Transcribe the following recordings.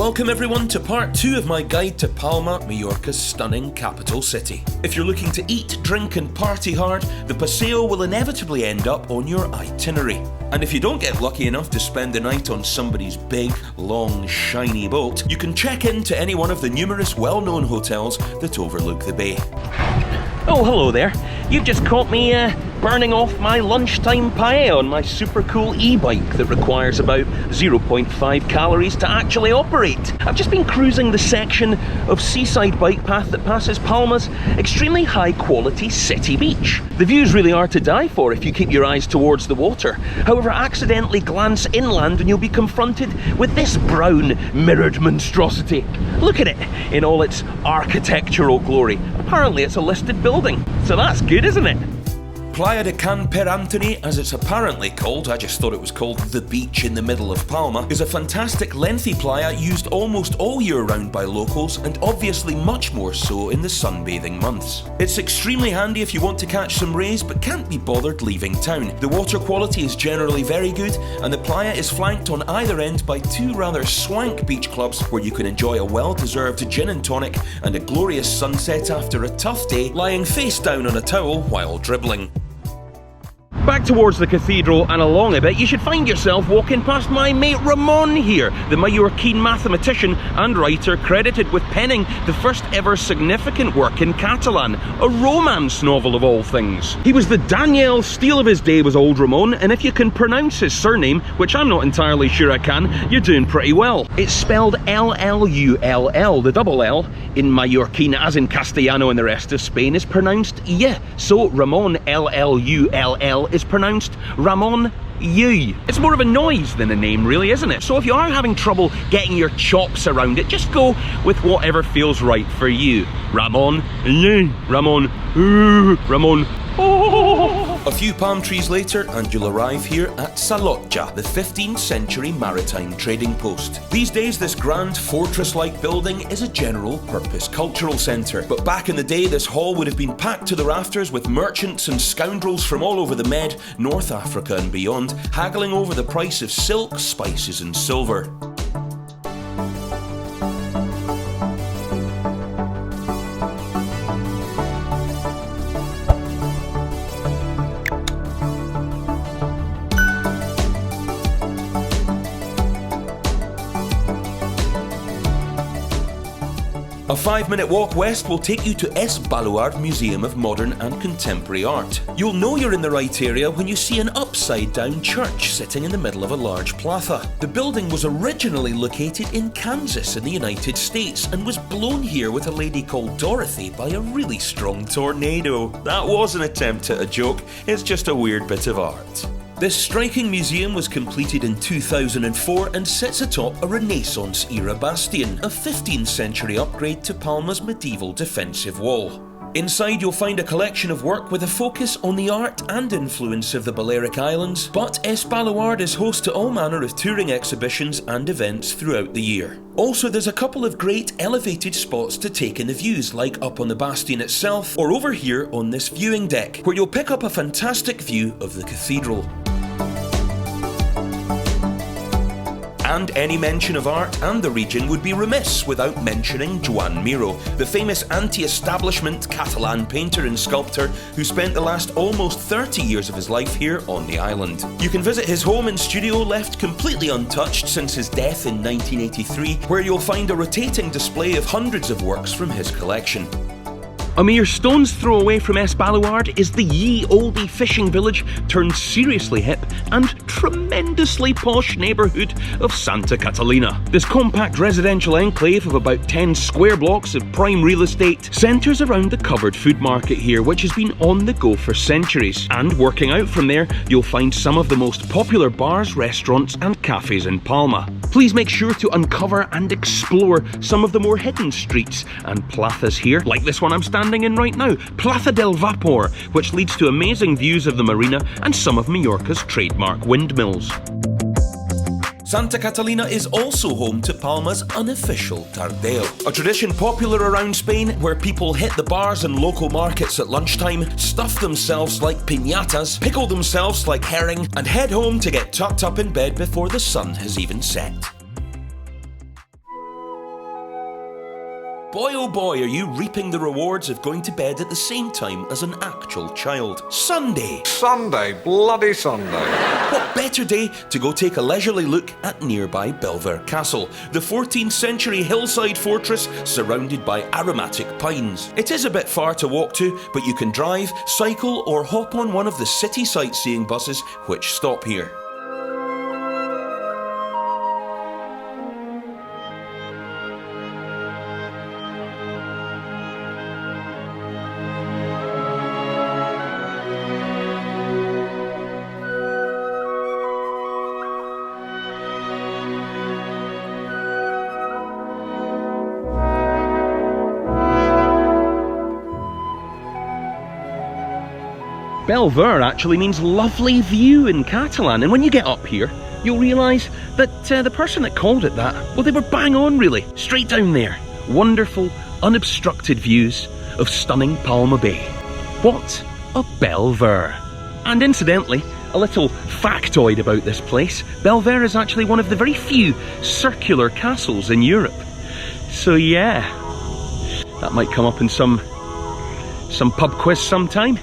Welcome everyone to part 2 of my guide to Palma, Mallorca's stunning capital city. If you're looking to eat, drink and party hard, the Paseo will inevitably end up on your itinerary. And if you don't get lucky enough to spend the night on somebody's big, long, shiny boat, you can check into any one of the numerous well-known hotels that overlook the bay. Oh, hello there. You've just caught me burning off my lunchtime paella on my super cool e-bike that requires about 0.5 calories to actually operate. I've just been cruising the section of seaside bike path that passes Palma's extremely high quality city beach. The views really are to die for if you keep your eyes towards the water. However, accidentally glance inland and you'll be confronted with this brown mirrored monstrosity. Look at it in all its architectural glory. Apparently it's a listed building, so that's good, isn't it? Playa de Can Per Antony, as it's apparently called, I just thought it was called the beach in the middle of Palma, is a fantastic lengthy playa used almost all year round by locals and obviously much more so in the sunbathing months. It's extremely handy if you want to catch some rays but can't be bothered leaving town. The water quality is generally very good and the playa is flanked on either end by 2 rather swank beach clubs where you can enjoy a well-deserved gin and tonic and a glorious sunset after a tough day lying face down on a towel while dribbling. Back towards the cathedral and along a bit, you should find yourself walking past my mate Ramon here, the Mallorquin mathematician and writer credited with penning the first ever significant work in Catalan, a romance novel of all things. He was the Danielle Steele of his day, was old Ramon, and if you can pronounce his surname, which I'm not entirely sure I can, you're doing pretty well. It's spelled L-L-U-L-L, the double L in Mallorquin, as in Castellano and the rest of Spain, is pronounced Y. So Ramon, L-L-U-L-L, is pronounced Ramon you. It's more of a noise than a name really, isn't it? So if you are having trouble getting your chops around it, just go with whatever feels right for you. Ramon, Ramon, Ramon. A few palm trees later and you'll arrive here at Salotja, the 15th century maritime trading post. These days this grand fortress-like building is a general purpose cultural centre, but back in the day this hall would have been packed to the rafters with merchants and scoundrels from all over the Med, North Africa and beyond, haggling over the price of silk, spices and silver. A 5-minute walk west will take you to Espaloard Museum of Modern and Contemporary Art. You'll know you're in the right area when you see an upside-down church sitting in the middle of a large plaza. The building was originally located in Kansas in the United States and was blown here with a lady called Dorothy by a really strong tornado. That was an attempt at a joke, it's just a weird bit of art. This striking museum was completed in 2004 and sits atop a Renaissance-era bastion, a 15th century upgrade to Palma's medieval defensive wall. Inside you'll find a collection of work with a focus on the art and influence of the Balearic Islands, but Espaloard is host to all manner of touring exhibitions and events throughout the year. Also there's a couple of great elevated spots to take in the views, like up on the bastion itself or over here on this viewing deck, where you'll pick up a fantastic view of the cathedral. And any mention of art and the region would be remiss without mentioning Joan Miró, the famous anti-establishment Catalan painter and sculptor who spent the last almost 30 years of his life here on the island. You can visit his home and studio, left completely untouched since his death in 1983, where you'll find a rotating display of hundreds of works from his collection. A mere stone's throw away from Espaloard is the ye olde fishing village turned seriously hip and tremendously posh neighbourhood of Santa Catalina. This compact residential enclave of about 10 square blocks of prime real estate centres around the covered food market here, which has been on the go for centuries. And working out from there, you'll find some of the most popular bars, restaurants and cafes in Palma. Please make sure to uncover and explore some of the more hidden streets and plazas here, like this one I'm standing in right now, Plaza del Vapor, which leads to amazing views of the marina and some of Mallorca's trademark windmills. Santa Catalina is also home to Palma's unofficial tardeo, a tradition popular around Spain where people hit the bars and local markets at lunchtime, stuff themselves like piñatas, pickle themselves like herring, and head home to get tucked up in bed before the sun has even set. Boy oh boy, are you reaping the rewards of going to bed at the same time as an actual child. Sunday. Sunday, bloody Sunday. What better day to go take a leisurely look at nearby Bellevue Castle, the 14th century hillside fortress surrounded by aromatic pines. It is a bit far to walk to, but you can drive, cycle or hop on one of the city sightseeing buses which stop here. Bellevue actually means lovely view in Catalan, and when you get up here, you'll realise that the person that called it that, well, they were bang on really. Straight down there, wonderful, unobstructed views of stunning Palma Bay. What a Bellevue! And incidentally, a little factoid about this place, Bellevue is actually one of the very few circular castles in Europe. So yeah, that might come up in some pub quiz sometime.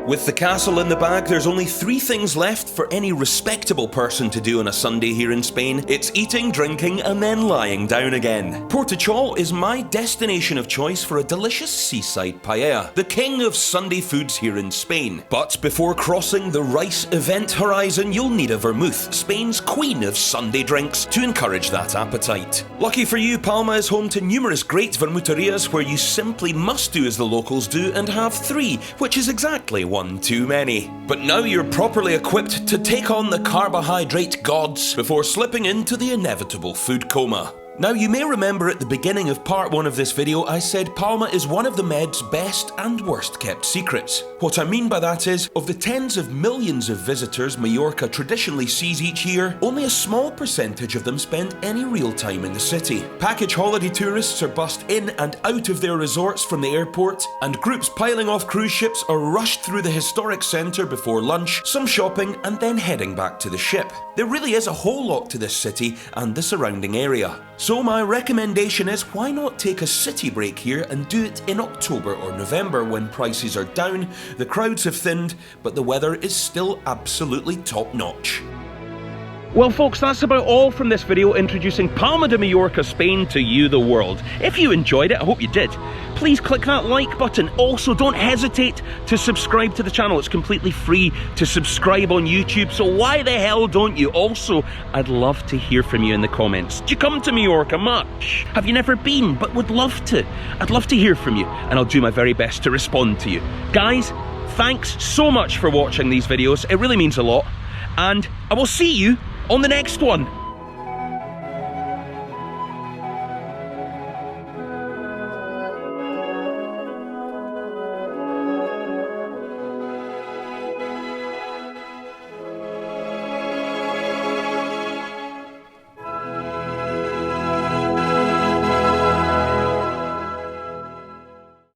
With the castle in the bag, there's only 3 things left for any respectable person to do on a Sunday here in Spain. It's eating, drinking, and then lying down again. Portugal is my destination of choice for a delicious seaside paella, the king of Sunday foods here in Spain. But before crossing the rice event horizon, you'll need a vermouth, Spain's queen of Sunday drinks, to encourage that appetite. Lucky for you, Palma is home to numerous great vermuterias where you simply must do as the locals do and have 3, which is exactly one too many. But now you're properly equipped to take on the carbohydrate gods before slipping into the inevitable food coma. Now, you may remember at the beginning of part 1 of this video, I said Palma is one of the Med's best and worst kept secrets. What I mean by that is, of the tens of millions of visitors Mallorca traditionally sees each year, only a small percentage of them spend any real time in the city. Package holiday tourists are bussed in and out of their resorts from the airport, and groups piling off cruise ships are rushed through the historic centre before lunch, some shopping, and then heading back to the ship. There really is a whole lot to this city and the surrounding area. So my recommendation is, why not take a city break here and do it in October or November when prices are down, the crowds have thinned, but the weather is still absolutely top notch. Well folks, that's about all from this video introducing Palma de Mallorca, Spain to you, the world. If you enjoyed it, I hope you did, please click that like button. Also, don't hesitate to subscribe to the channel. It's completely free to subscribe on YouTube, so why the hell don't you? Also, I'd love to hear from you in the comments. Do you come to Mallorca much? Have you never been, but would love to? I'd love to hear from you, and I'll do my very best to respond to you. Guys, thanks so much for watching these videos. It really means a lot, and I will see you on the next one.